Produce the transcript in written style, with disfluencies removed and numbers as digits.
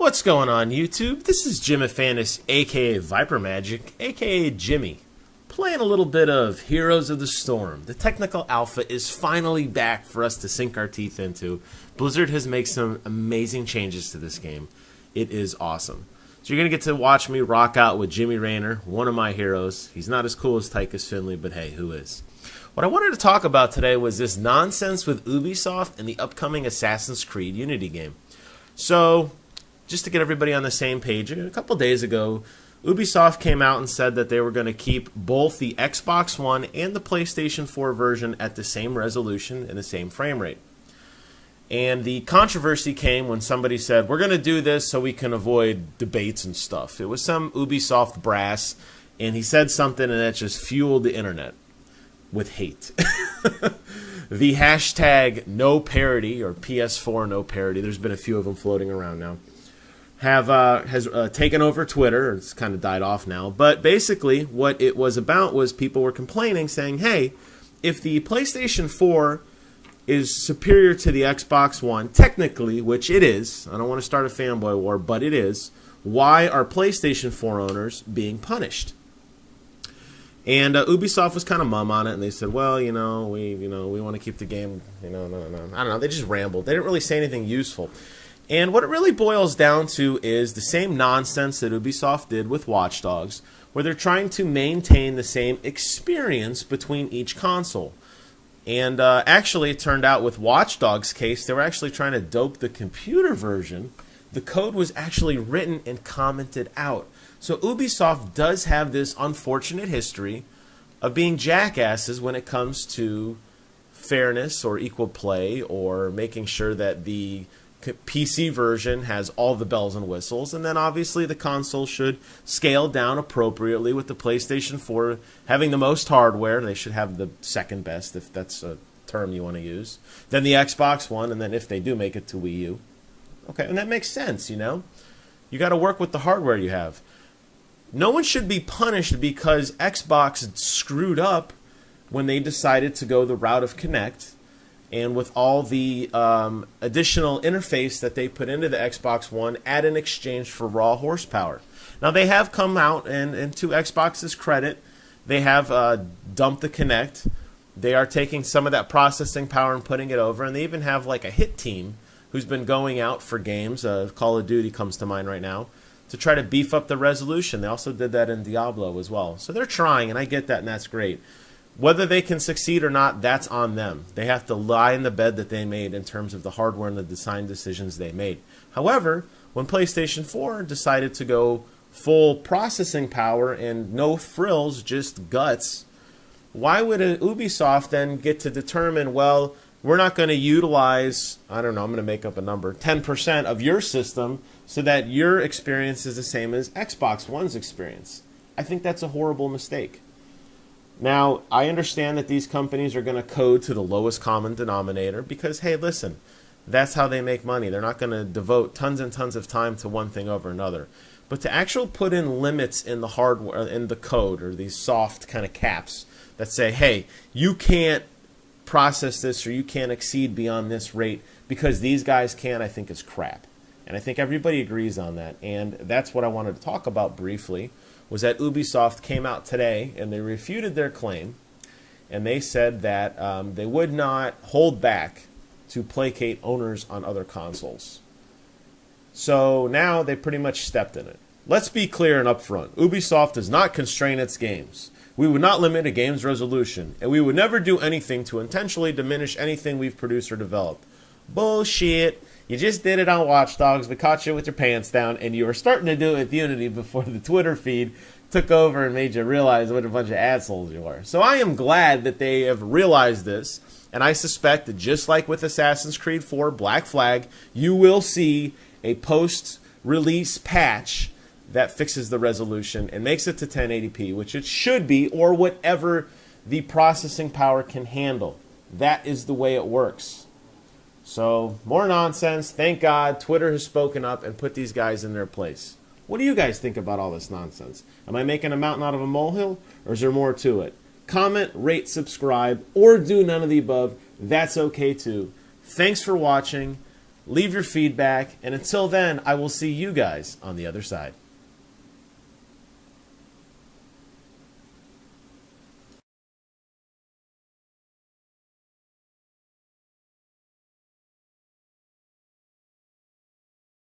What's going on, YouTube? This is Jimifanis, aka Viper Magic, aka Jimmy, playing a little bit of Heroes of the Storm. The technical alpha is finally back for us to sink our teeth into. Blizzard has made some amazing changes to this game. It is awesome. So you're going to get to watch me rock out with Jimmy Raynor, one of my heroes. He's not as cool as Tychus Finley, but hey, who is? What I wanted to talk about today was this nonsense with Ubisoft and the upcoming Assassin's Creed Unity game. So, just to get everybody on the same page, a couple days ago, Ubisoft came out and said that they were going to keep both the Xbox One and the PlayStation 4 version at the same resolution and the same frame rate. And the controversy came when somebody said, we're going to do this so we can avoid debates and stuff. It was some Ubisoft brass, and he said something and that just fueled the internet with hate. The hashtag no parody, or PS4 no parody, there's been a few of them floating around now, has taken over Twitter. It's kind of died off now. But basically what it was about was people were complaining, saying, hey, if the PlayStation 4 is superior to the Xbox One, technically, which it is, I don't want to start a fanboy war, but it is, why are PlayStation 4 owners being punished? And Ubisoft was kind of mum on it, and they said, well, we want to keep the game, no. I don't know, they just rambled. They didn't really say anything useful. And what it really boils down to is the same nonsense that Ubisoft did with Watch Dogs, where they're trying to maintain the same experience between each console. And actually, it turned out with Watch Dogs' case, they were actually trying to dope the computer version. The code was actually written and commented out. So Ubisoft does have this unfortunate history of being jackasses when it comes to fairness or equal play, or making sure that the PC version has all the bells and whistles, and then obviously the console should scale down appropriately, with the PlayStation 4 having the most hardware. They should have the second best, if that's a term you want to use, then the Xbox One, and then if they do make it to Wii U. Okay, and that makes sense, You got to work with the hardware you have. No one should be punished because Xbox screwed up when they decided to go the route of Kinect, and with all the additional interface that they put into the Xbox One at in exchange for raw horsepower. Now, they have come out, and to Xbox's credit, they have dumped the Kinect. They are taking some of that processing power and putting it over, and they even have like a hit team who's been going out for games. Call of Duty comes to mind right now, to try to beef up the resolution. They also did that in Diablo as well. So they're trying, and I get that, and that's great. Whether they can succeed or not, that's on them. They have to lie in the bed that they made in terms of the hardware and the design decisions they made. However, when PlayStation 4 decided to go full processing power and no frills, just guts, why would Ubisoft then get to determine, well, we're not going to utilize, I don't know, I'm going to make up a number, 10% of your system so that your experience is the same as Xbox One's experience? I think that's a horrible mistake. Now, I understand that these companies are going to code to the lowest common denominator because, hey, listen, that's how they make money. They're not going to devote tons and tons of time to one thing over another. But to actually put in limits in the hardware, in the code, or these soft kind of caps that say, hey, you can't process this, or you can't exceed beyond this rate because these guys can, I think is crap. And I think everybody agrees on that. And that's what I wanted to talk about briefly, was that Ubisoft came out today and they refuted their claim, and they said that they would not hold back to placate owners on other consoles. So now they pretty much stepped in it. Let's be clear and upfront. Ubisoft does not constrain its games. We would not limit a game's resolution, and we would never do anything to intentionally diminish anything we've produced or developed. Bullshit. You just did it on Watch Dogs. We caught you with your pants down, and you were starting to do it with Unity before the Twitter feed took over and made you realize what a bunch of assholes you are. So I am glad that they have realized this, and I suspect that just like with Assassin's Creed 4 Black Flag, you will see a post-release patch that fixes the resolution and makes it to 1080p, which it should be, or whatever the processing power can handle. That is the way it works. So, more nonsense. Thank God Twitter has spoken up and put these guys in their place. What do you guys think about all this nonsense? Am I making a mountain out of a molehill, or is there more to it? Comment, rate, subscribe, or do none of the above. That's okay too. Thanks for watching. leave your feedback, and until then, I will see you guys on the other side.